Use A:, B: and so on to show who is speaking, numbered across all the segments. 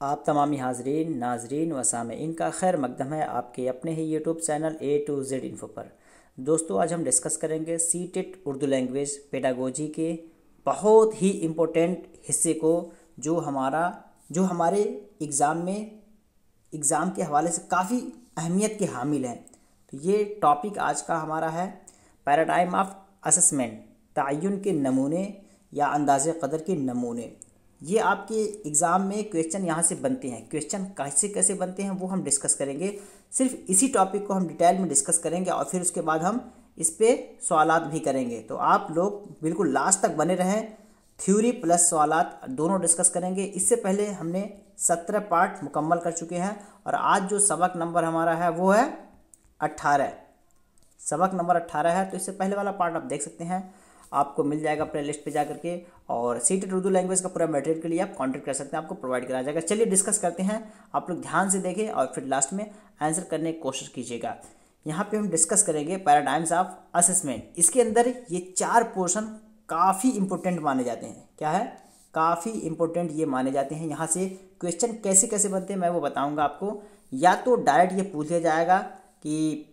A: आप तमामी हाजरीन नाजरीन व सामेईन का खैर मकदम है आपके अपने ही YouTube channel A to Z info पर। दोस्तों, आज हम डिस्कस करेंगे सीटेट उर्दू लैंग्वेज पेडागोजी के बहुत ही इम्पोर्टेंट हिस्से को जो हमारे एग्ज़ाम के हवाले से काफ़ी अहमियत के हामिल हैं। तो ये टॉपिक आज का हमारा है पैराडाइम ऑफ असेसमेंट, तयन के नमूने या अंदाज़े क़दर के नमूने। ये आपके एग्ज़ाम में क्वेश्चन यहाँ से बनते हैं। क्वेश्चन कैसे कैसे बनते हैं वो हम डिस्कस करेंगे। सिर्फ इसी टॉपिक को हम डिटेल में डिस्कस करेंगे और फिर उसके बाद हम इस पे सवालात भी करेंगे। तो आप लोग बिल्कुल लास्ट तक बने रहें। थ्योरी प्लस सवालात दोनों डिस्कस करेंगे। इससे पहले हमने 17 पार्ट मुकम्मल कर चुके हैं और आज जो सबक नंबर हमारा है वो है 18। सबक नंबर 18 है। तो इससे पहले वाला पार्ट आप देख सकते हैं, आपको मिल जाएगा प्ले लिस्ट पे जा करके। और सीटेट उर्दू लैंग्वेज का पूरा मटेरियल के लिए आप कांटेक्ट कर सकते हैं, आपको प्रोवाइड कराया जाएगा। चलिए डिस्कस करते हैं, आप लोग ध्यान से देखें और फिर लास्ट में आंसर करने की कोशिश कीजिएगा। यहाँ पे हम डिस्कस करेंगे पैराडाइम्स ऑफ असेसमेंट। इसके अंदर ये 4 पोर्शन काफ़ी इंपॉर्टेंट माने जाते हैं। क्या है? काफ़ी इंपॉर्टेंट ये माने जाते हैं। यहाँ से क्वेश्चन कैसे कैसे बनते हैं मैं वो बताऊँगा आपको। या तो डायरेक्ट ये पूछ लिया जाएगा कि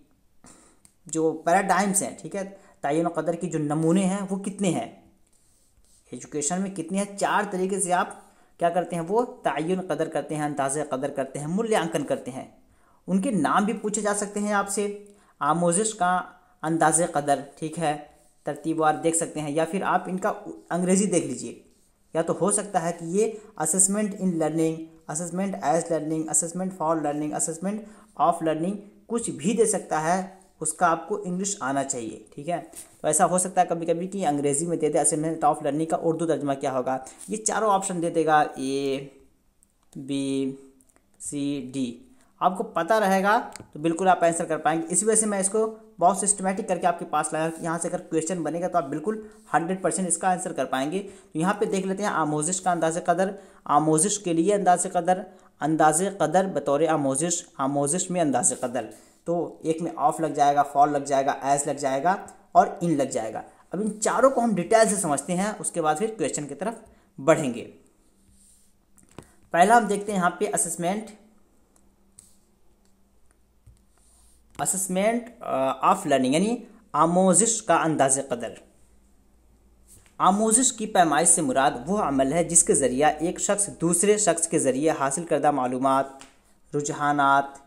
A: जो पैराडाइम्स हैं, ठीक है, तयन क़दर की जो नमूने हैं वो कितने हैं, एजुकेशन में कितने हैं। 4 तरीके से आप क्या करते हैं, वो तयन क़दर करते हैं, अंदाज़े क़दर करते हैं, मूल्यांकन करते हैं। उनके नाम भी पूछे जा सकते हैं आपसे। आमोजिश का अंदाज़े क़दर, ठीक है, तरतीबवार देख सकते हैं, या फिर आप इनका अंग्रेज़ी देख लीजिए। या तो हो सकता है कि ये assessment in learning, assessment as learning, assessment for learning, assessment of learning, कुछ भी दे सकता है। उसका आपको इंग्लिश आना चाहिए, ठीक है। तो ऐसा हो सकता है कभी कभी कि अंग्रेज़ी में दे दे असेसमेंट ऑफ लर्निंग का उर्दू तर्जुमा क्या होगा। ये चारों ऑप्शन दे देगा, A B C D। आपको पता रहेगा तो बिल्कुल आप आंसर कर पाएंगे। इसी वजह से मैं इसको बहुत सिस्टमेटिक करके आपके पास लाया। यहाँ से अगर क्वेश्चन बनेगा तो आप बिल्कुल 100% इसका आंसर कर पाएंगे। तो यहाँ पे देख लेते हैं आमोजिश का अंदाज़े क़दर। आमोजिश के लिए अंदाज़े क़दर, अंदाज़े क़दर बतौर आमोजिश, आमोजिश में अंदाज़े क़दर। तो एक में ऑफ लग जाएगा, फॉर लग जाएगा, एज लग जाएगा और इन लग जाएगा। अब इन चारों को हम डिटेल से समझते हैं, उसके बाद फिर क्वेश्चन की तरफ बढ़ेंगे। पहला हम देखते हैं यहाँ पे असेसमेंट ऑफ लर्निंग, यानी आमोजिश का अंदाज़े क़दर। आमोजिश की पैमाइश से मुराद वो अमल है जिसके ज़रिए एक शख्स दूसरे शख्स के ज़रिए हासिल करदा मालूमात, रुझानात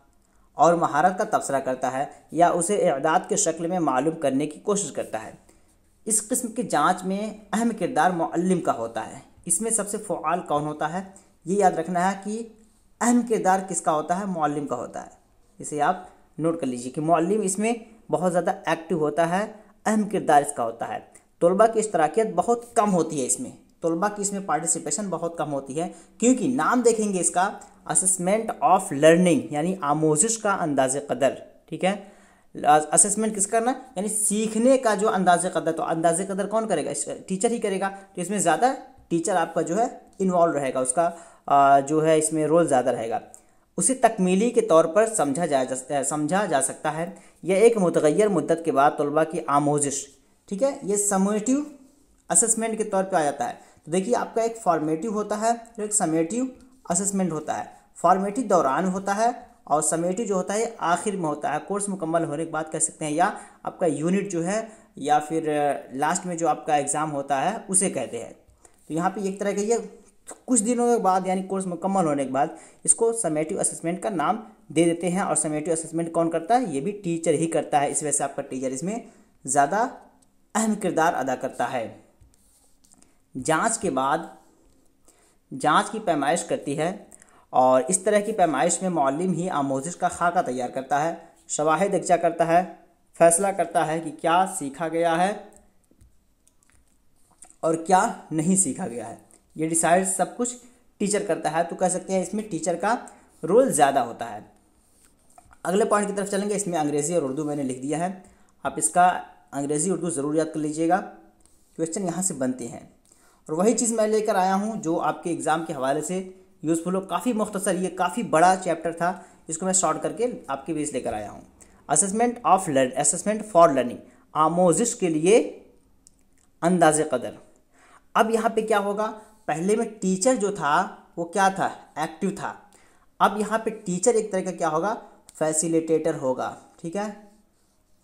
A: और महारत का तबसरा करता है या उसे इआदात के शक्ल में मालूम करने की कोशिश करता है। इस किस्म की जांच में अहम किरदार मुअल्लिम का होता है। इसमें सबसे फ़आल कौन होता है, ये याद रखना है कि अहम किरदार किसका होता है, मुअल्लिम का होता है। इसे आप नोट कर लीजिए कि मुअल्लिम इसमें बहुत ज़्यादा एक्टिव होता है, अहम किरदार इसका होता है। तलबा की इश्तराकियत बहुत कम होती है इसमें, तलबा की इसमें पार्टिसिपेशन बहुत कम होती है, क्योंकि नाम देखेंगे इसका असेसमेंट ऑफ लर्निंग, यानी आमोजिश का अंदाज़े क़दर, ठीक है। असेसमेंट किस करना, यानी सीखने का जो अंदाज़े क़दर। तो अंदाज़े क़दर कौन करेगा, टीचर ही करेगा। तो इसमें ज़्यादा टीचर आपका जो है इन्वॉल्व रहेगा, उसका जो है इसमें रोल ज़्यादा रहेगा। उसे तकमीली के तौर पर समझा जा सकता है। यह एक मुतग़य्यर मुद्दत के बाद तलबा की आमोजिश, ठीक है, ये समेटिव असेसमेंट के तौर पे आ जाता है। तो देखिए, आपका एक फॉर्मेटिव होता है और एक समेटिव असेसमेंट होता है। फॉर्मेटिव दौरान होता है और समेटिव जो होता है आखिर में होता है, कोर्स मुकम्मल होने के बाद कह सकते हैं, या आपका यूनिट जो है या फिर लास्ट में जो आपका एग्ज़ाम होता है उसे कहते हैं। तो यहाँ पे एक तरह का ये कुछ दिनों के बाद, यानी कोर्स मुकम्मल होने के बाद इसको समेटिव असेसमेंट का नाम दे देते हैं। और समेटिव असेसमेंट कौन करता है, ये भी टीचर ही करता है। इस वजह से आपका टीचर इसमें ज़्यादा अहम किरदार अदा करता है। जांच के बाद जांच की पैमाइश करती है और इस तरह की पैमाइश में मुअल्लिम ही आमोजिश का खाका तैयार करता है, शवाहिद इकट्ठा करता है, फैसला करता है कि क्या सीखा गया है और क्या नहीं सीखा गया है। ये डिसाइड सब कुछ टीचर करता है। तो कह सकते हैं इसमें टीचर का रोल ज़्यादा होता है। अगले पॉइंट की तरफ चलेंगे। इसमें अंग्रेज़ी और उर्दू मैंने लिख दिया है, आप इसका अंग्रेज़ी उर्दू ज़रूर याद कर लीजिएगा। क्वेश्चन यहाँ से बनते हैं और वही चीज़ मैं लेकर आया हूँ जो आपके एग्ज़ाम के हवाले से यूज़फुल हो। काफ़ी मुख्तसर, ये काफ़ी बड़ा चैप्टर था, इसको मैं शॉर्ट करके आपके बीच लेकर आया हूँ। असेसमेंट फॉर लर्निंग, आमोजिश के लिए अंदाज़े क़दर। अब यहाँ पे क्या होगा, पहले में टीचर जो था वो क्या था, एक्टिव था। अब यहाँ पे टीचर एक तरह का क्या होगा, फैसिलिटेटर होगा, ठीक है,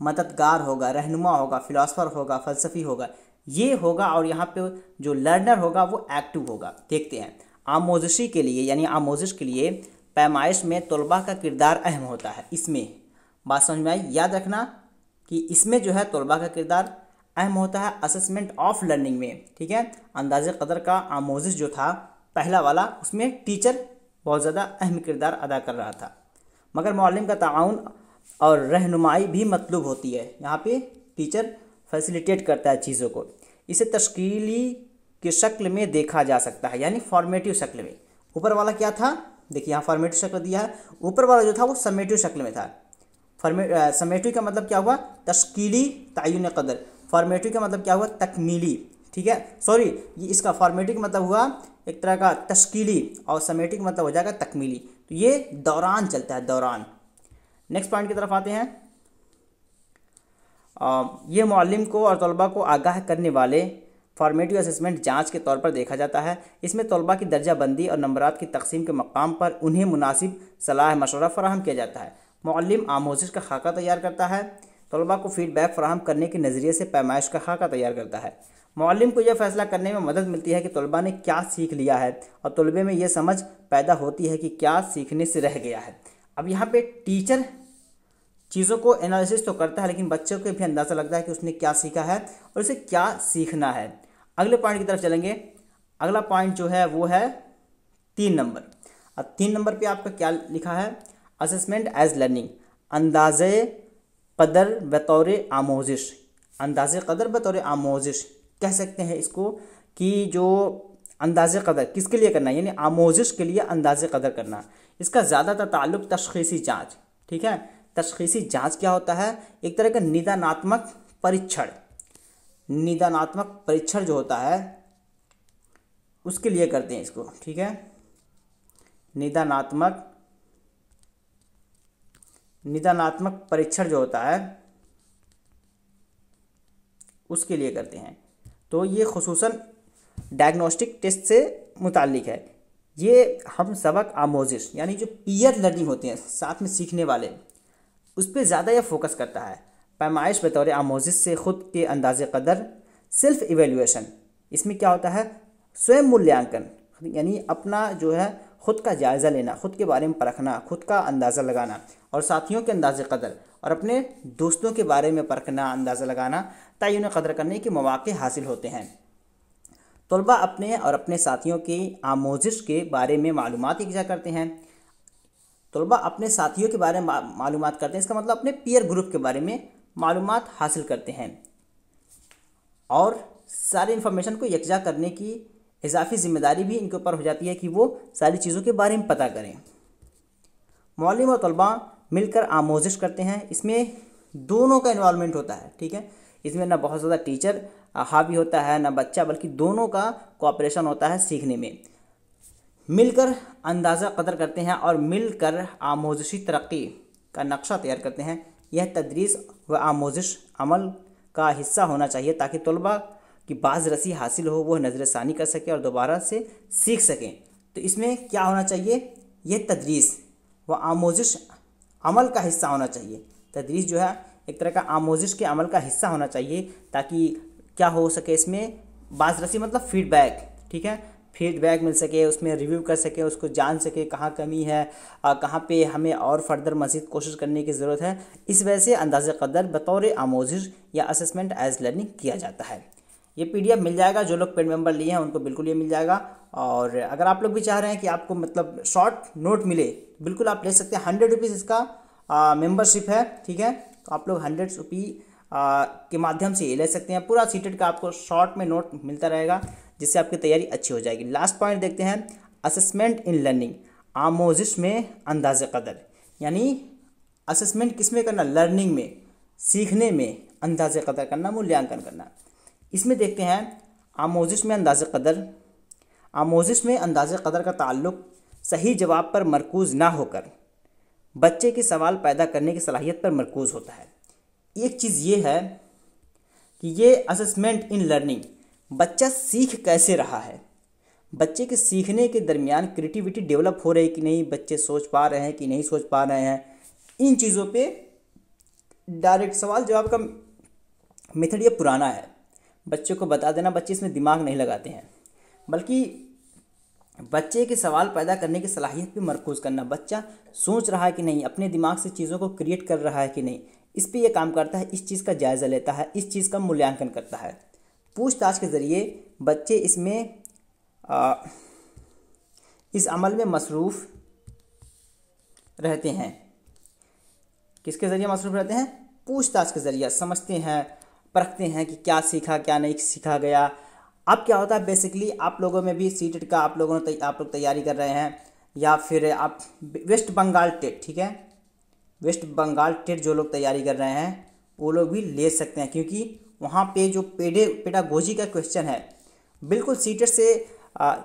A: मददगार होगा, रहनुमा होगा, फिलोसफर होगा, फ़लसफ़ी होगा, ये होगा। और यहाँ पे जो लर्नर होगा वो एक्टिव होगा। देखते हैं, आमोज़िशी के लिए यानी आमोज़िश के लिए पैमाइश में तलबा का किरदार अहम होता है। इसमें बात समझ में आई, याद रखना कि इसमें जो है तलबा का किरदार अहम होता है असेसमेंट ऑफ लर्निंग में, ठीक है। अंदाज़े क़दर का आमोज़िश जो था पहला वाला, उसमें टीचर बहुत ज़्यादा अहम किरदार अदा कर रहा था, मगर मुअल्लिम का ताउन और रहनुमाई भी मतलूब होती है। यहाँ पे टीचर फैसिलिटेट करता है चीज़ों को। इसे तश्कीली की शक्ल में देखा जा सकता है, यानी फॉर्मेटिव शक्ल में। ऊपर वाला क्या था, देखिए यहाँ फॉर्मेटिव शक्ल दिया है, ऊपर वाला जो था वो समेटिव शक्ल में था। समेटिव का मतलब क्या हुआ, तश्कीली तय्युन क़दर। फॉर्मेटिव का मतलब क्या हुआ, तकमीली, ठीक है। सॉरी, ये इसका फॉर्मेटिव का मतलब हुआ एक तरह का तश्कीली और समेटिव का मतलब हो जाएगा तकमीली। तो ये दौरान चलता है, दौरान। नेक्स्ट पॉइंट की तरफ आते हैं। ये मुअल्लिम को और तलबा को आगाह करने वाले फॉर्मेटिव असेसमेंट जांच के तौर पर देखा जाता है। इसमें तलबा की दर्जा बंदी और नंबरात की तकसीम के मकाम पर उन्हें मुनासिब सलाह मशवरा फराहम किया जाता है। मुअल्लिम आमोज़िश का खाका तैयार करता है, तलबा को फीडबैक फराहम करने के नज़रिए से पैमाइश का खाका तैयार करता है। मुअल्लिम को यह फैसला करने में मदद मिलती है कि तलबा ने क्या सीख लिया है और तलबे में यह समझ पैदा होती है कि क्या सीखने से रह गया है। अब यहाँ पे टीचर चीज़ों को एनालिसिस तो करता है, लेकिन बच्चों को भी अंदाज़ा लगता है कि उसने क्या सीखा है और उसे क्या सीखना है। अगले पॉइंट की तरफ चलेंगे। अगला पॉइंट जो है वो है 3 नंबर। अब 3 नंबर पे आपका क्या लिखा है, असेसमेंट एज लर्निंग, अंदाज़े क़दर बतौर आमोज़िश। अंदाज़े क़दर बतौर आमोज़िश कह सकते हैं इसको, कि जो अंदाज़े क़दर किसके लिए करना है, यानी आमोज़िश के लिए अंदाज़े क़दर करना। इसका ज़्यादातर ताल्लुक़ तशख़ीसी जाँच, ठीक है। तशख़ीसी जाँच क्या होता है, एक तरह का निदानात्मक परीक्षण। निदानात्मक परीक्षण जो होता है उसके लिए करते हैं इसको, ठीक है। निदानात्मक परीक्षण जो होता है उसके लिए करते हैं। तो ये खुसूसन डायग्नोस्टिक टेस्ट से मुताल्लिक है। ये हम सबक आमोज़िश यानी जो पीयर लर्निंग होते हैं, साथ में सीखने वाले, उस पर ज़्यादा यह फोकस करता है। पैमाइश बतौर आमोज़िश से ख़ुद के अंदाज़े क़दर, सेल्फ इवेल्यूएशन, इसमें क्या होता है, स्वयं मूल्यांकन, यानी अपना जो है ख़ुद का जायज़ा लेना, ख़ुद के बारे में परखना, ख़ुद का अंदाज़ा लगाना, और साथियों के अंदाज़े क़दर और अपने दोस्तों के बारे में परखना, अंदाज़ा लगाना, तय्युन क़दर करने के मौक़े हासिल होते हैं। तलबा अपने और अपने साथियों की आमोज़िश के बारे में मालूमात इकट्ठा करते हैं। तलबा अपने साथियों के बारे में मालूमात करते हैं, इसका मतलब अपने पीयर ग्रुप के बारे में मालूमात हासिल करते हैं, और सारी इन्फॉर्मेशन को यकजा करने की इजाफी ज़िम्मेदारी भी इनके ऊपर हो जाती है कि वो सारी चीज़ों के बारे में पता करें। मुअल्लिम और तलबा मिलकर आमोज़िश करते हैं, इसमें दोनों का इन्वॉल्वमेंट होता है, ठीक है। इसमें ना बहुत ज़्यादा टीचर हावी होता है ना बच्चा, बल्कि दोनों का कोऑपरेशन होता है सीखने में। मिलकर अंदाज़ा क़दर करते हैं और मिलकर आमोज़िशी तरक्की का नक्शा तैयार करते हैं। यह तदरीस व आमोज़िश अमल का हिस्सा होना चाहिए ताकि तलबा की बाज़ रसी हासिल हो, वह नज़रसानी कर सके और दोबारा से सीख सकें। तो इसमें क्या होना चाहिए, यह तदरीस व आमोज़िश अमल का हिस्सा होना चाहिए। तदरीस जो है एक तरह का आमोज़िश के अमल का हिस्सा होना चाहिए, ताकि क्या हो सके, इसमें बाज़ रसी मतलब फ़ीडबैक, ठीक है, फीडबैक मिल सके, उसमें रिव्यू कर सके, उसको जान सके कहाँ कमी है, कहाँ पे हमें और फर्दर मज़ीद कोशिश करने की ज़रूरत है। इस वजह से अंदाज़े क़दर बतौर आमोज़िश या असेसमेंट एज लर्निंग किया जाता है। ये PDF मिल जाएगा, जो लोग पेड मेंबर लिए हैं उनको बिल्कुल ये मिल जाएगा। और अगर आप लोग भी चाह रहे हैं कि आपको मतलब शॉर्ट नोट मिले, बिल्कुल आप ले सकते हैं। 100 रुपीज़ इसका मेंबरशिप है, ठीक है। तो आप लोग 100 रुपये के माध्यम से ये ले सकते हैं। पूरा सीटेड का आपको शॉर्ट में नोट मिलता रहेगा, जिससे आपकी तैयारी अच्छी हो जाएगी। लास्ट पॉइंट देखते हैं, असेसमेंट इन लर्निंग, आमोज़िश में अंदाज़े क़दर, यानी असेसमेंट किस में करना, लर्निंग में, सीखने में अंदाज़े क़दर करना, मूल्यांकन करना। इसमें देखते हैं आमोज़िश में अंदाज़े क़दर। आमोज़िश में अंदाज़े क़दर का ताल्लुक़ सही जवाब पर मरकूज़ ना होकर बच्चे के सवाल पैदा करने की सलाहियत पर मरकूज़ होता है। एक चीज़ ये है कि ये असेसमेंट इन लर्निंग, बच्चा सीख कैसे रहा है, बच्चे के सीखने के दरमियान क्रिएटिविटी डेवलप हो रही है कि नहीं, बच्चे सोच पा रहे हैं कि नहीं सोच पा रहे हैं, इन चीज़ों पे डायरेक्ट सवाल जवाब का मेथड ये पुराना है। बच्चे को बता देना, बच्चे इसमें दिमाग नहीं लगाते हैं, बल्कि बच्चे के सवाल पैदा करने की सलाहियत पे मरकूज़ करना, बच्चा सोच रहा है कि नहीं, अपने दिमाग से चीज़ों को क्रिएट कर रहा है कि नहीं, इस पे ये काम करता है, इस चीज़ का जायज़ा लेता है, इस चीज़ का मूल्यांकन करता है। पूछताछ के ज़रिए बच्चे इस अमल में मसरूफ़ रहते हैं। किसके ज़रिए मसरूफ़ रहते हैं? पूछताछ के ज़रिए समझते हैं, परखते हैं कि क्या सीखा क्या नहीं सीखा गया। अब क्या होता है, बेसिकली आप लोगों में भी सीटेट का आप लोग तैयारी कर रहे हैं, या फिर आप वेस्ट बंगाल टेट, ठीक है, वेस्ट बंगाल टेट जो लोग तैयारी कर रहे हैं वो लोग भी ले सकते हैं, क्योंकि वहाँ पे जो पेडागोजी का क्वेश्चन है बिल्कुल सीटेट से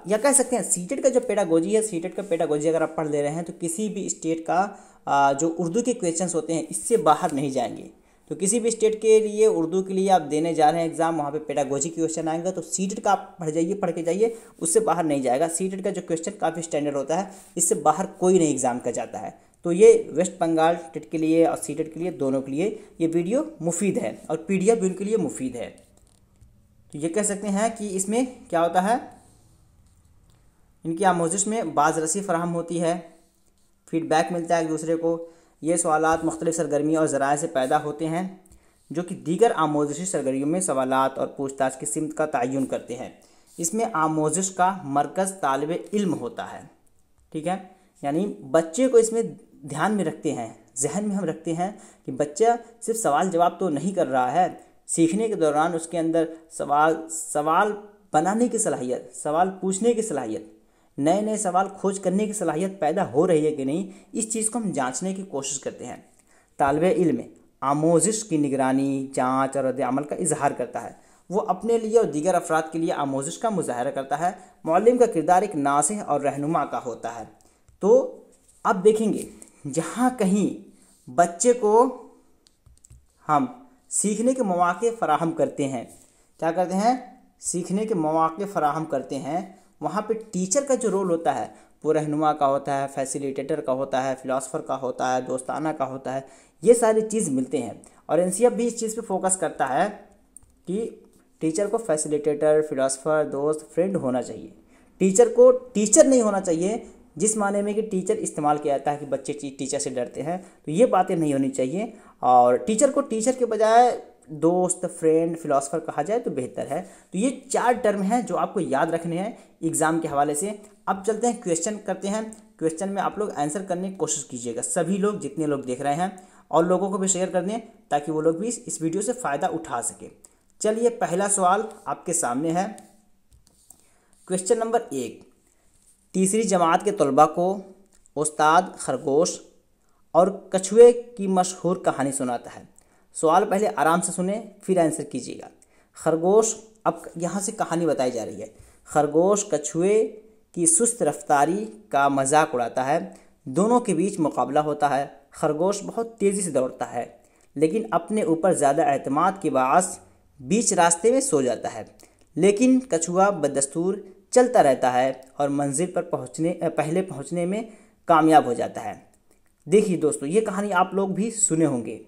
A: या कह सकते हैं सीटेट का जो पेडागोजी है, सीटेट का पेडागोजी अगर आप पढ़ ले रहे हैं तो किसी भी स्टेट का जो उर्दू के क्वेश्चंस होते हैं इससे बाहर नहीं जाएंगे। तो किसी भी स्टेट के लिए उर्दू के लिए आप देने जा रहे हैं एग्ज़ाम, वहाँ पे पेडागोजी क्वेश्चन आएंगे, तो सीटेट का आप पढ़ के जाइए, उससे बाहर नहीं जाएगा। सीटेट का जो क्वेश्चन काफ़ी स्टैंडर्ड होता है, इससे बाहर कोई नहीं एग्ज़ाम का जाता है। तो ये वेस्ट बंगाल टेट के लिए और सीटेट के लिए, दोनों के लिए ये वीडियो मुफीद है और पीडीएफ भी उनके लिए मुफीद है। तो ये कह सकते हैं कि इसमें क्या होता है, इनकी आमोजिश में बाज़रसी फराहम होती है, फीडबैक मिलता है एक दूसरे को। ये सवालात मुख्तलिफ़ सरगर्मी और ज़राए से पैदा होते हैं जो कि दीगर आमोजिशी सरगर्मियों में सवालात और पूछताछ की सिमत का तयन करते हैं। इसमें आमोजिश का मरकज़ तालिब इल्म होता है, ठीक है, यानी बच्चे को इसमें ध्यान में रखते हैं, जहन में हम रखते हैं कि बच्चा सिर्फ सवाल जवाब तो नहीं कर रहा है, सीखने के दौरान उसके अंदर सवाल बनाने की सलाहियत, सवाल पूछने की सलाहियत, नए नए सवाल खोज करने की सलाहियत पैदा हो रही है कि नहीं, इस चीज़ को हम जांचने की कोशिश करते हैं। तालिबे इल्म आमोजिश की निगरानी, जांच और रद्द-ए-अमल का इजहार करता है। वो अपने लिए और दीगर अफराद के लिए आमोजिश का मुजाहरा करता है। मुअल्लिम का किरदार एक नासिह और रहनुमा का होता है। तो अब देखेंगे, जहाँ कहीं बच्चे को हम सीखने के मौके फ़राहम करते हैं, क्या करते हैं, सीखने के मौके फ़राहम करते हैं, वहाँ पे टीचर का जो रोल होता है वो रहनुमा का होता है, फैसिलिटेटर का होता है, फ़िलासफ़र का होता है, दोस्ताना का होता है, ये सारी चीज़ मिलते हैं। और एनसीएफ भी इस चीज़ पे फोकस करता है कि टीचर को फैसिलिटेटर, फ़िलासफ़र, दोस्त, फ्रेंड होना चाहिए। टीचर को टीचर नहीं होना चाहिए जिस माने में कि टीचर इस्तेमाल किया जाता है कि बच्चे टीचर से डरते हैं, तो ये बातें नहीं होनी चाहिए। और टीचर को टीचर के बजाय दोस्त, फ्रेंड, फ़िलासफ़र कहा जाए तो बेहतर है। तो ये 4 टर्म हैं जो आपको याद रखने हैं एग्ज़ाम के हवाले से। अब चलते हैं क्वेश्चन करते हैं। क्वेश्चन में आप लोग आंसर करने की कोशिश कीजिएगा, सभी लोग, जितने लोग देख रहे हैं, और लोगों को भी शेयर कर दें ताकि वो लोग भी इस वीडियो से फ़ायदा उठा सके। चलिए, पहला सवाल आपके सामने है। क्वेश्चन नंबर 1, तीसरी जमात के तलबा को उस्ताद खरगोश और कछुए की मशहूर कहानी सुनाता है। सवाल पहले आराम से सुने फिर आंसर कीजिएगा। खरगोश, अब यहाँ से कहानी बताई जा रही है। खरगोश कछुए की सुस्त रफ्तारी का मजाक उड़ाता है। दोनों के बीच मुकाबला होता है। खरगोश बहुत तेज़ी से दौड़ता है, लेकिन अपने ऊपर ज़्यादा एतमाद के बाअस बीच रास्ते में सो जाता है। लेकिन कछुआ बदस्तूर चलता रहता है और मंजिल पर पहले पहुँचने में कामयाब हो जाता है। देखिए दोस्तों, ये कहानी आप लोग भी सुने होंगे।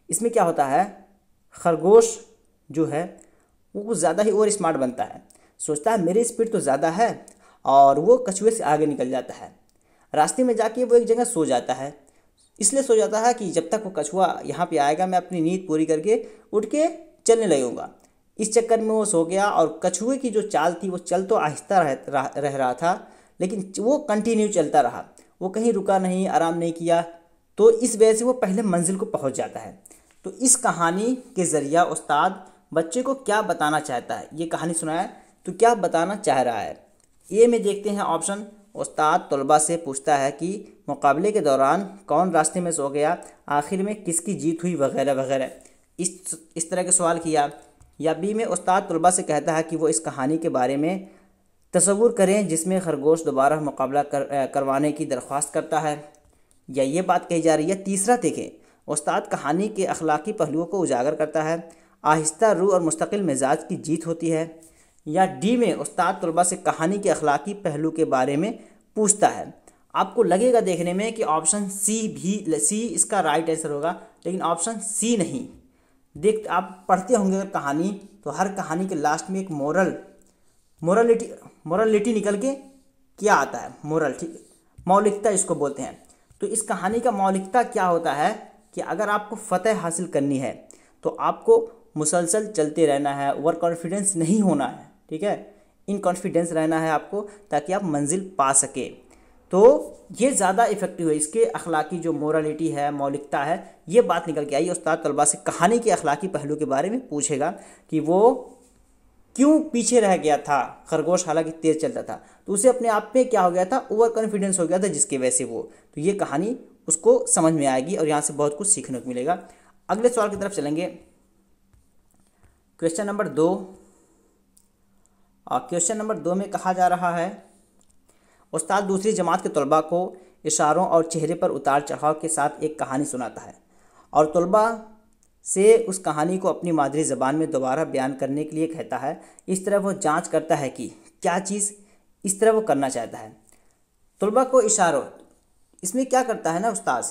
A: इसमें क्या होता है, खरगोश जो है वो कुछ ज़्यादा ही और स्मार्ट बनता है, सोचता है मेरी स्पीड तो ज़्यादा है, और वो कछुए से आगे निकल जाता है। रास्ते में जाके वो एक जगह सो जाता है। इसलिए सो जाता है कि जब तक वो कछुआ यहाँ पे आएगा मैं अपनी नींद पूरी करके उठ के चलने लगूँगा। इस चक्कर में वो सो गया, और कछुए की जो चाल थी वो चल तो आहिस्ता रह रहा था, लेकिन वो कंटिन्यू चलता रहा, वो कहीं रुका नहीं, आराम नहीं किया। तो इस वजह से वो पहले मंजिल को पहुँच जाता है। तो इस कहानी के ज़रिया उस्ताद बच्चे को क्या बताना चाहता है, ये कहानी सुनाया तो क्या बताना चाह रहा है। ए में देखते हैं ऑप्शन, उस्ताद तलबा से पूछता है कि मुकाबले के दौरान कौन रास्ते में सो गया, आखिर में किसकी जीत हुई, वगैरह वगैरह, इस तरह के सवाल किया। या बी में उस्ताद तलबा से कहता है कि वो इस कहानी के बारे में तसव्वुर करें जिसमें खरगोश दोबारा मुकाबला करवाने की दरख्वास्त करता है, या ये बात कही जा रही है। तीसरा देखें, उस्ताद कहानी के अखलाकी पहलुओं को उजागर करता है। आहिस्ता रूह और मुस्तकिल मिजाज की जीत होती है। या डी में उस्ताद तलबा से कहानी के अखलाकी पहलू के बारे में पूछता है। आपको लगेगा देखने में कि ऑप्शन सी इसका राइट आंसर होगा, लेकिन ऑप्शन सी नहीं। देख, आप पढ़ते होंगे अगर कहानी, तो हर कहानी के लास्ट में एक मोरलिटी निकल के क्या आता है, मोरल, ठीक, मौलिकता इसको बोलते हैं। तो इस कहानी का मौलिकता क्या होता है कि अगर आपको फतह हासिल करनी है तो आपको मुसलसल चलते रहना है, ओवर कॉन्फिडेंस नहीं होना है, ठीक है, इन कॉन्फिडेंस रहना है आपको, ताकि आप मंजिल पा सके। तो ये ज़्यादा इफेक्टिव है। इसके अखलाकी जो मोरलिटी है, मौलिकता है, ये बात निकल के आई। उस्ताद तलबा से कहानी के अखलाकी पहलू के बारे में पूछेगा कि वो क्यों पीछे रह गया था, खरगोश हालांकि तेज चलता था, तो उसे अपने आप में क्या हो गया था, ओवर कॉन्फिडेंस हो गया था, जिसकी वजह से वो, तो ये कहानी उसको समझ में आएगी और यहाँ से बहुत कुछ सीखने को मिलेगा। अगले सवाल की तरफ चलेंगे। Question number 2। और क्वेश्चन नंबर 2 में कहा जा रहा है, उस्ताद दूसरी जमात के तलबा को इशारों और चेहरे पर उतार चढ़ाव के साथ एक कहानी सुनाता है और तलबा से उस कहानी को अपनी मादरी ज़बान में दोबारा बयान करने के लिए कहता है। इस तरह वो जांच करता है कि क्या चीज़ इस तरह वो करना चाहता है। तलबा को इशारों, इसमें क्या करता है ना उस्ताद,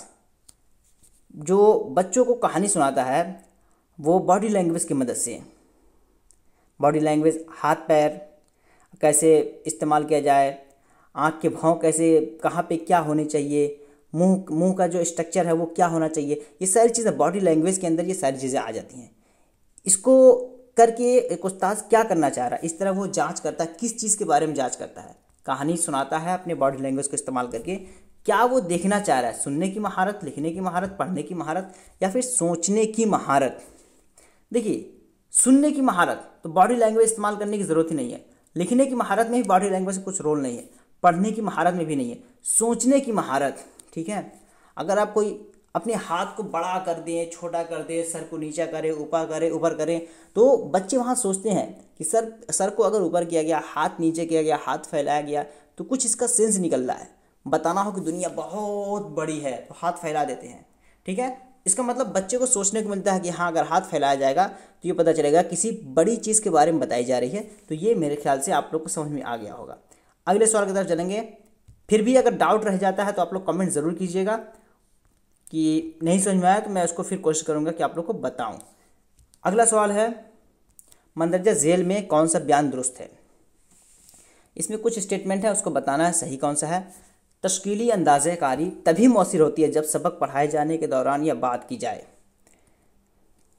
A: जो बच्चों को कहानी सुनाता है वो बॉडी लैंग्वेज की मदद से, बॉडी लैंग्वेज, हाथ पैर कैसे इस्तेमाल किया जाए, आँख के भाव कैसे, कहाँ पे क्या होने चाहिए, मुंह का जो स्ट्रक्चर है वो क्या होना चाहिए, ये सारी चीज़ें बॉडी लैंग्वेज के अंदर ये सारी चीज़ें आ जाती हैं। इसको करके एक उस्ताद क्या करना चाह रहा है, इस तरह वो जांच करता है, किस चीज़ के बारे में जांच करता है, कहानी सुनाता है अपने बॉडी लैंग्वेज को इस्तेमाल करके, क्या वो देखना चाह रहा है, सुनने की महारत, लिखने की महारत, पढ़ने की महारत, या फिर सोचने की महारत। देखिए, सुनने की महारत तो बॉडी लैंग्वेज इस्तेमाल करने की ज़रूरत ही नहीं है, लिखने की महारत में भी बॉडी लैंग्वेज का कुछ रोल नहीं है, पढ़ने की महारत में भी नहीं है, सोचने की महारत, ठीक है। अगर आप कोई अपने हाथ को बड़ा कर दें, छोटा कर दें, सर को नीचा करें, ऊपर करें, तो बच्चे वहाँ सोचते हैं कि सर को अगर ऊपर किया गया, हाथ नीचे किया गया, हाथ फैलाया गया, तो कुछ इसका सेंस निकल रहा है। बताना हो कि दुनिया बहुत बड़ी है तो हाथ फैला देते हैं, ठीक है। इसका मतलब बच्चे को सोचने को मिलता है कि हाँ, अगर हाथ फैलाया जाएगा तो ये पता चलेगा किसी बड़ी चीज़ के बारे में बताई जा रही है। तो ये मेरे ख्याल से आप लोग को समझ में आ गया होगा। अगले सवाल की तरफ चलेंगे। फिर भी अगर डाउट रह जाता है तो आप लोग कमेंट ज़रूर कीजिएगा कि नहीं समझ में आया, तो मैं उसको फिर कोशिश करूँगा कि आप लोग को बताऊँ। अगला सवाल है, मंदरजा झेल में कौन सा बयान दुरुस्त है। इसमें कुछ स्टेटमेंट है, उसको बताना है सही कौन सा है। तश्कीली अंदाज़ेकारी तभी मौसर होती है जब सबक पढ़ाए जाने के दौरान या बात की जाए।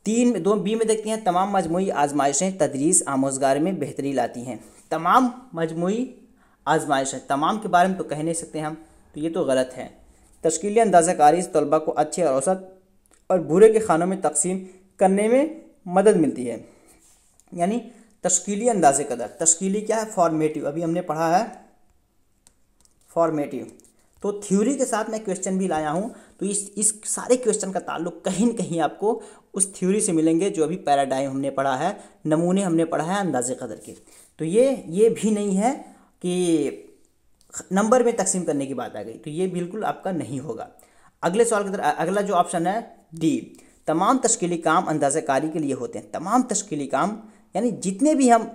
A: 2B में देखते हैं, तमाम मजमूई आजमाइशें तदरीस आमोज़गार में बेहतरी लाती हैं। तमाम मजमूई आजमाइशें, तमाम के बारे में तो कह नहीं सकते हम, तो ये तो गलत है। तश्कीली अंदाज़ेकारी से तलबा को अच्छे और औसत और बुरे के खानों में तकसीम करने में मदद मिलती है। यानी तश्कीली अंदाज़े कदर, तश्कीली क्या है, फॉर्मेटिव, अभी हमने पढ़ा है फॉर्मेटिव। तो थ्योरी के साथ मैं क्वेश्चन भी लाया हूँ, तो इस सारे क्वेश्चन का ताल्लुक कहीं न कहीं आपको उस थ्योरी से मिलेंगे जो अभी पैराडाइम हमने पढ़ा है, नमूने हमने पढ़ा है अंदाज़े कदर के। तो ये भी नहीं है कि नंबर में तकसीम करने की बात आ गई, तो ये बिल्कुल आपका नहीं होगा। अगले सवाल की तरफ, अगला जो ऑप्शन है डी, तमाम तश्कीली काम अंदाज़ेकारी के लिए होते हैं। तमाम तश्कीली काम यानी जितने भी हम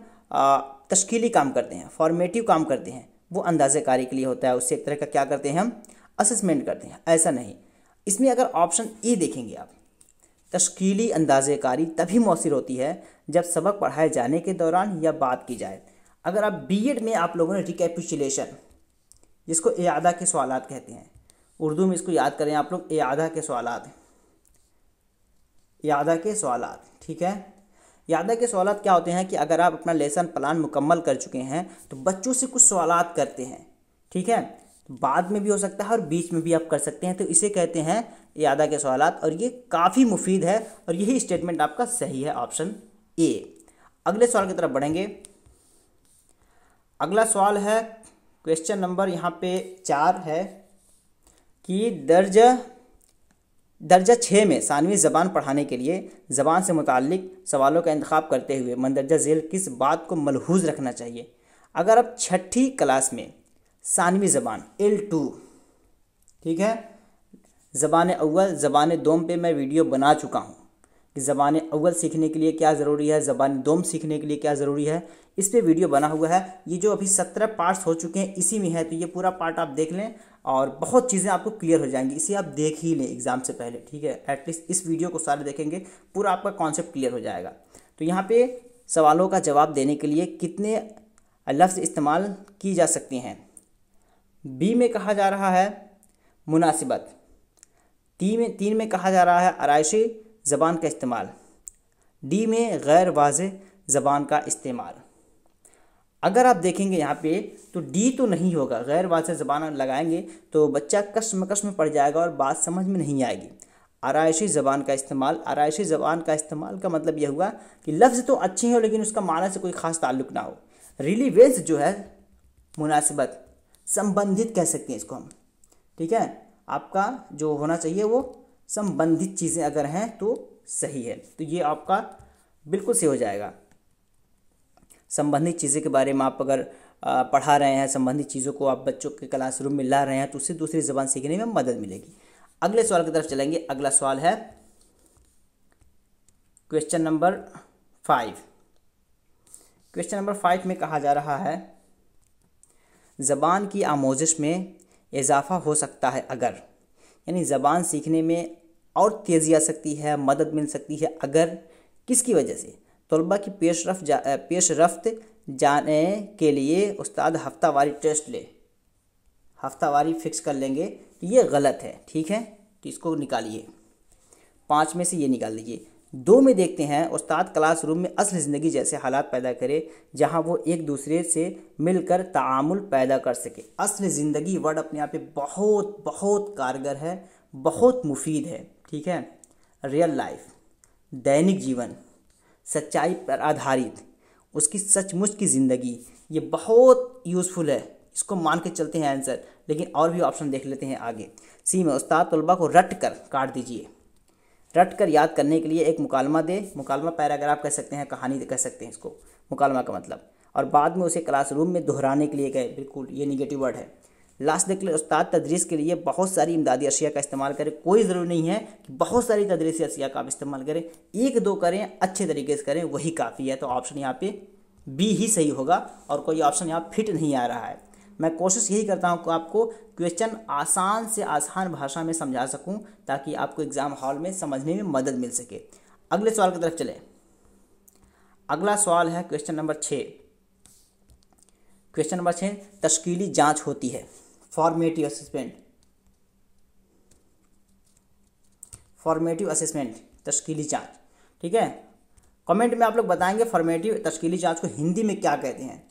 A: तश्कीली काम करते हैं, फॉर्मेटिव काम करते हैं, वो अंदाज़ेकारी के लिए होता है। उससे एक तरह का क्या करते हैं, हम असेसमेंट करते हैं, ऐसा नहीं। इसमें अगर ऑप्शन ए देखेंगे आप, तश्कीली अंदाज़ेकारी तभी मौसर होती है जब सबक पढ़ाए जाने के दौरान या बात की जाए। अगर आप बीएड में आप लोगों ने रिकैपिचुलेशन, जिसको इआदा के सवालात कहते हैं, उर्दू में इसको याद करें आप लोग, इआदा के सवालात, इआदा के सवालात, ठीक है। इआदा के सवालात क्या होते हैं कि अगर आप अपना लेसन प्लान मुकम्मल कर चुके हैं तो बच्चों से कुछ सवालात करते हैं, ठीक है। बाद में भी हो सकता है और बीच में भी आप कर सकते हैं, तो इसे कहते हैं इआदा के सवालात, और ये काफ़ी मुफीद है और यही स्टेटमेंट आपका सही है, ऑप्शन ए। अगले सवाल की तरफ बढ़ेंगे। अगला सवाल है, क्वेश्चन नंबर यहाँ पे 4 है कि दर्जा 6 में सानवी ज़बान पढ़ाने के लिए ज़बान से मुताल्लिक सवालों का इंतखाब करते हुए मंदरजा झेल किस बात को मलहूज़ रखना चाहिए। अगर आप 6ठी क्लास में सानवी ज़बान L2, ठीक है, ज़बान अव्वल ज़बान दोम पे मैं वीडियो बना चुका हूँ, कि ज़बान अव्वल सीखने के लिए क्या ज़रूरी है, ज़बान दोम सीखने के लिए क्या ज़रूरी है, इस पे वीडियो बना हुआ है। ये जो अभी 17 पार्ट्स हो चुके हैं इसी में है, तो ये पूरा पार्ट आप देख लें और बहुत चीज़ें आपको क्लियर हो जाएंगी। इसे आप देख ही लें एग्ज़ाम से पहले, ठीक है। एटलीस्ट इस वीडियो को सारे देखेंगे, पूरा आपका कॉन्सेप्ट क्लियर हो जाएगा। तो यहाँ पे सवालों का जवाब देने के लिए कितने लफ्ज़ इस्तेमाल की जा सकती हैं। बी में कहा जा रहा है मुनासिबत, तीन में कहा जा रहा है आराइशी ज़बान का इस्तेमाल, डी में गैर वाज़ेह ज़बान का इस्तेमाल। अगर आप देखेंगे यहाँ पे तो डी तो नहीं होगा, गैर वाज़ेह ज़बान लगाएंगे तो बच्चा कश्मकश में पड़ जाएगा और बात समझ में नहीं आएगी। आराइशी ज़बान का इस्तेमाल, आराइशी ज़बान का इस्तेमाल का मतलब यह हुआ कि लफ्ज़ तो अच्छे हो लेकिन उसका माना से कोई ख़ास ताल्लुक़ ना हो। रिलीवेंस जो है मुनासिबत, संबंधित कह सकते हैं इसको हम, ठीक है। आपका जो होना चाहिए वो संबंधित चीज़ें अगर हैं तो सही है, तो ये आपका बिल्कुल सही हो जाएगा। संबंधित चीज़ें के बारे में आप अगर पढ़ा रहे हैं, संबंधित चीज़ों को आप बच्चों के क्लासरूम में ला रहे हैं तो उससे दूसरी ज़बान सीखने में मदद मिलेगी। अगले सवाल की तरफ चलेंगे। अगला सवाल है क्वेश्चन नंबर 5। क्वेश्चन नंबर 5 में कहा जा रहा है ज़बान की आमोजिश में इजाफ़ा हो सकता है अगर, यानी ज़बान सीखने में और तेज़ी आ सकती है, मदद मिल सकती है अगर, किसकी वजह से? तलबा की पेशरफ्त जाने के लिए उस्ताद हफ्तावारी टेस्ट ले, हफ्तावारी फिक्स कर लेंगे, तो ये गलत है, ठीक है। तो इसको निकालिए, 5 में से ये निकाल लीजिए। 2 में देखते हैं उस्ताद क्लासरूम में असल ज़िंदगी जैसे हालात पैदा करे जहां वो एक दूसरे से मिलकर तामुल पैदा कर सके। असल ज़िंदगी वर्ड अपने आप पे बहुत बहुत कारगर है, बहुत मुफीद है, ठीक है। रियल लाइफ, दैनिक जीवन, सच्चाई पर आधारित, उसकी सचमुच की ज़िंदगी, ये बहुत यूज़फुल है, इसको मान के चलते हैं आंसर। लेकिन और भी ऑप्शन देख लेते हैं आगे। सी में उस्ताद तलबा को रट कर काट दीजिए, रट कर याद करने के लिए एक मुकालमा दे, मुकालमा पैराग्राफ कह सकते हैं, कहानी कह सकते हैं इसको, मुकालमा का मतलब, और बाद में उसे क्लासरूम में दोहराने के लिए कहे, बिल्कुल ये निगेटिव वर्ड है। लास्ट देख ले उस्ताद तदरीस के लिए बहुत सारी इमदादी अशिया का इस्तेमाल करें। कोई ज़रूरी नहीं है कि बहुत सारी तदरीसी अशिया का आप इस्तेमाल करें, 1-2 करें, अच्छे तरीके से करें, वही काफ़ी है। तो ऑप्शन यहाँ पे बी ही सही होगा और कोई ऑप्शन यहाँ फिट नहीं आ रहा है। मैं कोशिश यही करता हूँ कि आपको क्वेश्चन आसान से आसान भाषा में समझा सकूँ ताकि आपको एग्ज़ाम हॉल में समझने में मदद मिल सके। अगले सवाल की तरफ चलें। अगला सवाल है क्वेश्चन नंबर 6। क्वेश्चन नंबर 6, तश्कीली जांच होती है, फॉर्मेटिव असेसमेंट, फॉर्मेटिव असेसमेंट, तश्कीली जांच, ठीक है। कमेंट में आप लोग बताएंगे फॉर्मेटिव तश्कीली जांच को हिंदी में क्या कहते हैं,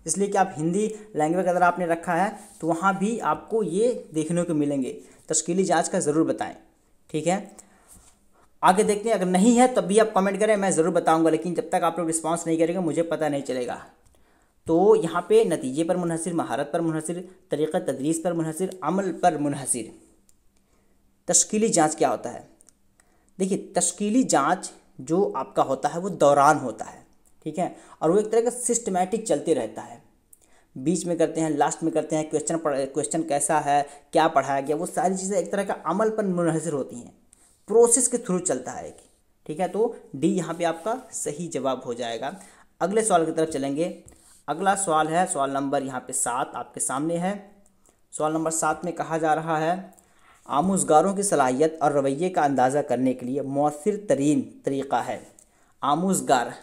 A: इसलिए कि आप हिंदी लैंग्वेज अगर आपने रखा है तो वहाँ भी आपको ये देखने को मिलेंगे। तश्कीली जांच का ज़रूर बताएं, ठीक है। आगे देखते हैं, अगर नहीं है तब भी आप कमेंट करें, मैं ज़रूर बताऊंगा, लेकिन जब तक आप लोग रिस्पांस नहीं करेंगे मुझे पता नहीं चलेगा। तो यहाँ पे नतीजे पर मुनहसिर, महारत पर मुनहसिर, तरीक़ा तदरीस पर मुनहसिर, अमल पर मुनहसिर। तश्कीली जाँच क्या होता है? देखिए, तश्कीली जाँच जो आपका होता है वो दौरान होता है, ठीक है, और वो एक तरह का सिस्टमेटिक चलते रहता है। बीच में करते हैं, लास्ट में करते हैं, क्वेश्चन कैसा है, क्या पढ़ाया गया, वो सारी चीज़ें एक तरह का अमल पर मुनहसर होती हैं, प्रोसेस के थ्रू चलता है, ठीक है। तो डी यहाँ पे आपका सही जवाब हो जाएगा। अगले सवाल की तरफ चलेंगे। अगला सवाल है सवाल नंबर यहाँ पे 7 आपके सामने है। सवाल नंबर 7 में कहा जा रहा है आमूज़गारों की सलाहियत और रवैये का अंदाज़ा करने के लिए मौसर तरीन तरीक़ा है। आमूज़गार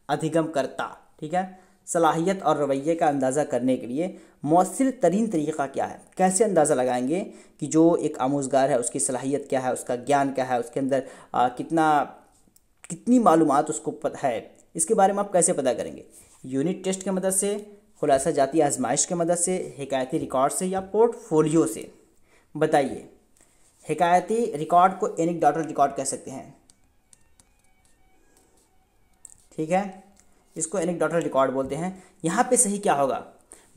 A: अधिगम करता, ठीक है, सलाहियत और रवैये का अंदाज़ा करने के लिए मौसर तरीन तरीक़ा क्या है? कैसे अंदाज़ा लगाएंगे कि जो एक आमूज़गार है उसकी सलाहियत क्या है, उसका ज्ञान क्या है, उसके अंदर कितनी मालूमात उसको पता है, इसके बारे में आप कैसे पता करेंगे? यूनिट टेस्ट की मदद से, खुलासा जाती आजमाइश की मदद से, हिकायती रिकॉर्ड से या पोर्टफोलियो से? बताइए। हिकायती रिकॉर्ड को एनेक्डोटल रिकॉर्ड कह सकते हैं, ठीक है, इसको एनेक्डोटल रिकॉर्ड बोलते हैं। यहाँ पे सही क्या होगा?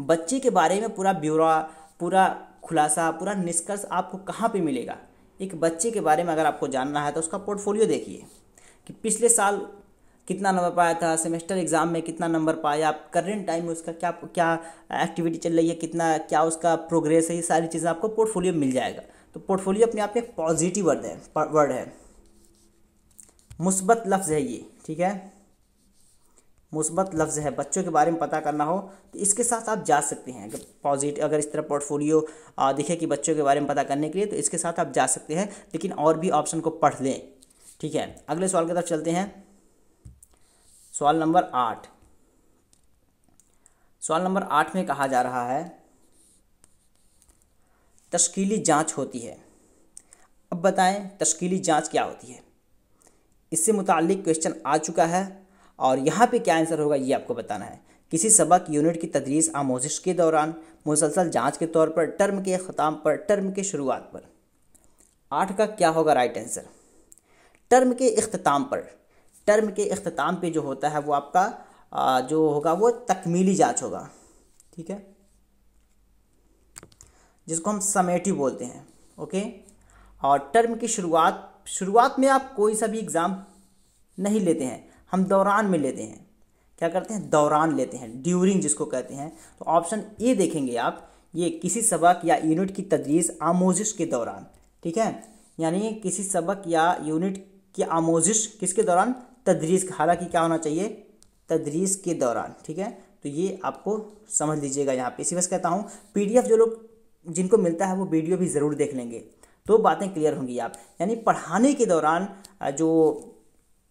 A: बच्चे के बारे में पूरा ब्यौरा, पूरा खुलासा, पूरा निष्कर्ष आपको कहाँ पे मिलेगा? एक बच्चे के बारे में अगर आपको जानना है तो उसका पोर्टफोलियो देखिए कि पिछले साल कितना नंबर पाया था, सेमेस्टर एग्ज़ाम में कितना नंबर पाया, करंट टाइम में उसका क्या एक्टिविटी चल रही है, क्या उसका प्रोग्रेस है, ये सारी चीज़ें आपको पोर्टफोलियो मिल जाएगा। तो पोर्टफोलियो अपने आप में एक पॉजिटिव वर्ड है, मुस्बत लफ्ज़ है ये, ठीक है, मुस्बत लफ्ज़ है। बच्चों के बारे में पता करना हो तो इसके साथ आप जा सकते हैं। अगर पॉजिटिव, अगर इस तरह पोर्टफोलियो दिखे कि बच्चों के बारे में पता करने के लिए, तो इसके साथ आप जा सकते हैं, लेकिन और भी ऑप्शन को पढ़ लें, ठीक है। अगले सवाल की तरफ चलते हैं। सवाल नंबर 8। सवाल नंबर 8 में कहा जा रहा है तश्कीली जांच होती है। अब बताएं तश्कीली जांच क्या होती है। इससे मुताल्लिक क्वेश्चन आ चुका है और यहाँ पे क्या आंसर होगा ये आपको बताना है। किसी सबक यूनिट की तदरीस आमोजिश के दौरान मुसलसल जांच के तौर पर, टर्म के ख़त्म पर, टर्म के शुरुआत पर। 8 का क्या होगा राइट आंसर? टर्म के इख्तिताम पर। टर्म के इख्तिताम पे जो होता है वो आपका जो होगा वो तकमीली जांच होगा, ठीक है, जिसको हम समेटिव बोलते हैं, ओके। और टर्म की शुरुआत में आप कोई सा भी एग्ज़ाम नहीं लेते हैं, हम दौरान में लेते हैं। क्या करते हैं? दौरान लेते हैं, ड्यूरिंग जिसको कहते हैं। तो ऑप्शन ए देखेंगे आप, ये किसी सबक या यूनिट की तदरीस आमोजिश के दौरान, ठीक है, यानी किसी सबक या यूनिट की आमोजिश किसके दौरान? तदरीस। हालांकि क्या होना चाहिए? तदरीस के दौरान, ठीक है। तो ये आपको समझ लीजिएगा। यहाँ पे इसी वजह से कहता हूँ PDF जो लोग जिनको मिलता है वो वीडियो भी ज़रूर देख लेंगे तो बातें क्लियर होंगी आप। यानी पढ़ाने के दौरान जो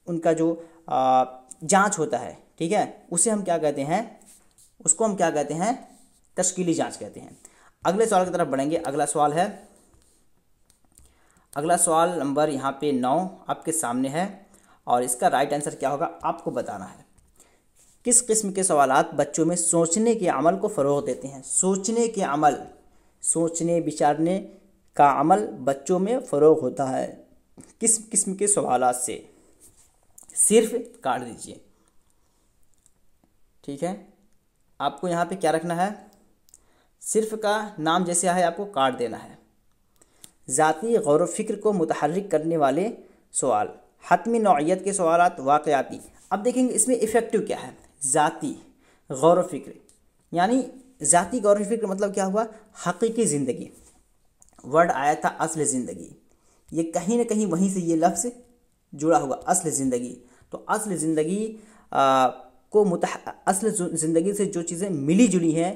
A: उनका जो जांच होता है, ठीक है, उसे हम क्या कहते हैं? उसको हम क्या कहते हैं? तश्कीली जांच कहते हैं। अगले सवाल की तरफ बढ़ेंगे। अगला सवाल है, अगला सवाल नंबर यहाँ पे 9 आपके सामने है और इसका राइट आंसर क्या होगा आपको बताना है। किस किस्म के सवालात बच्चों में सोचने के अमल को फ़रोग़ देते हैं? सोचने के अमल, सोचने विचारने का अमल बच्चों में फ़रोग़ होता है किस किस्म के सवालात से? सिर्फ काट दीजिए, ठीक है। आपको यहाँ पे क्या रखना है? सिर्फ का नाम जैसे है आपको काट देना है। ज़ाती गौर फ़िक्र को मुतहर्रिक करने वाले सवाल, हतमी नौइयत के सवालात, वाक़याती। अब देखेंगे इसमें इफ़ेक्टिव क्या है। ज़ाती गौर फ़िक्र, यानी ज़ाती गौर फ़िक्र मतलब क्या हुआ? हकीकी ज़िंदगी। वर्ड आया था असल ज़िंदगी, ये कहीं ना कहीं वहीं से ये लफ्ज़ जुड़ा हुआ, असल ज़िंदगी। तो असल ज़िंदगी असल ज़िंदगी से जो चीज़ें मिली जुली हैं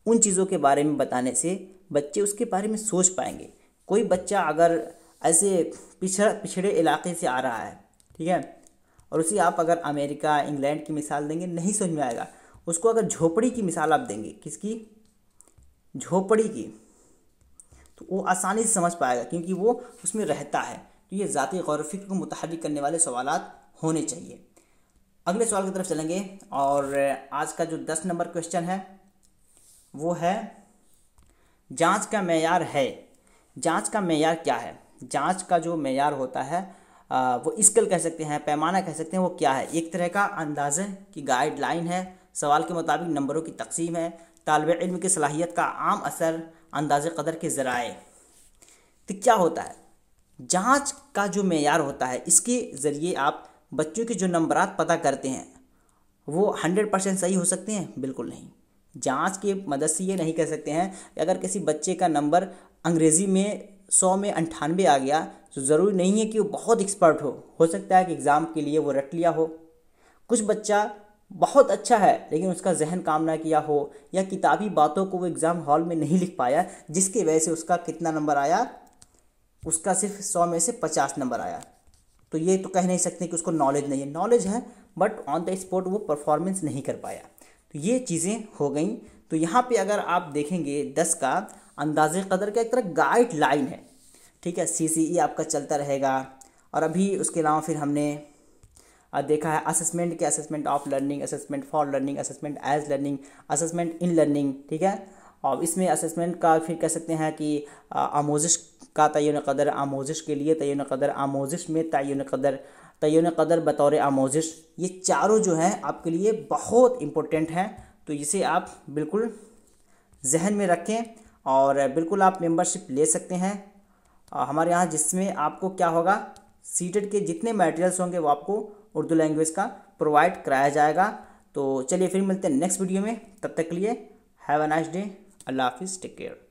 A: उन चीज़ों के बारे में बताने से बच्चे उसके बारे में सोच पाएंगे। कोई बच्चा अगर ऐसे पिछड़े इलाके से आ रहा है, ठीक है, और उसे आप अगर अमेरिका इंग्लैंड की मिसाल देंगे नहीं समझ में आएगा। उसको अगर झोपड़ी की मिसाल आप देंगे, किसकी? झोपड़ी की, तो वो आसानी से समझ पाएगा क्योंकि वो उसमें रहता है। तो ये ज़ाती गौर फ़िक्र को मुतहर्रिक करने वाले सवालात होने चाहिए। अगले सवाल की तरफ चलेंगे और आज का जो 10 नंबर क्वेश्चन है वो है जांच का मेयार है। जांच का मेयार क्या है? जांच का जो मेयार होता है वो स्केल कह सकते हैं, पैमाना कह सकते हैं, वो क्या है? एक तरह का अंदाज़े की गाइडलाइन है, सवाल के मुताबिक नंबरों की तकसीम है, तालिब इल्म की सलाहियत का आम असर, अंदाज़े कदर के ज़राए। तो क्या होता है? जांच का जो मेयार होता है इसके ज़रिए आप बच्चों के जो नंबरात पता करते हैं वो 100% सही हो सकते हैं? बिल्कुल नहीं। जांच की मदद से ये नहीं कह सकते हैं कि अगर किसी बच्चे का नंबर अंग्रेज़ी में 100 में 98 आ गया तो ज़रूरी नहीं है कि वो बहुत एक्सपर्ट हो सकता है कि एग्ज़ाम के लिए वो रट लिया हो। कुछ बच्चा बहुत अच्छा है लेकिन उसका जहन काम ना किया हो, या किताबी बातों को वो एग्ज़ाम हॉल में नहीं लिख पाया, जिसकी वजह से उसका कितना नंबर आया? उसका सिर्फ 100 में से 50 नंबर आया। तो ये तो कह नहीं सकते कि उसको नॉलेज नहीं है, नॉलेज है बट ऑन द स्पॉट वो परफॉर्मेंस नहीं कर पाया। तो ये चीज़ें हो गई। तो यहाँ पे अगर आप देखेंगे 10 का अंदाज़े कदर का एक तरह गाइडलाइन है, ठीक है। CCE आपका चलता रहेगा। और अभी उसके अलावा फिर हमने देखा है असेसमेंट के, assessment of learning, assessment for learning, assessment as learning, assessment in learning, ठीक है। और इसमें असेसमेंट का फिर कह सकते हैं कि आमोजिश का तयन कदर, आमोजिश के लिए तयन कदर, आमोजिश में तयन कदर बतौर आमोजिश, ये चारों जो हैं आपके लिए बहुत इम्पोर्टेंट हैं। तो इसे आप बिल्कुल जहन में रखें और बिल्कुल आप मेंबरशिप ले सकते हैं हमारे यहाँ, जिसमें आपको क्या होगा, सीटेट के जितने मटेरियल्स होंगे वो आपको उर्दू लैंग्वेज का प्रोवाइड कराया जाएगा। तो चलिए फिर मिलते हैं नेक्स्ट वीडियो में, तब तक के लिए हैव अ नाइस डे, अल्लाह हाफिज़, टेक केयर।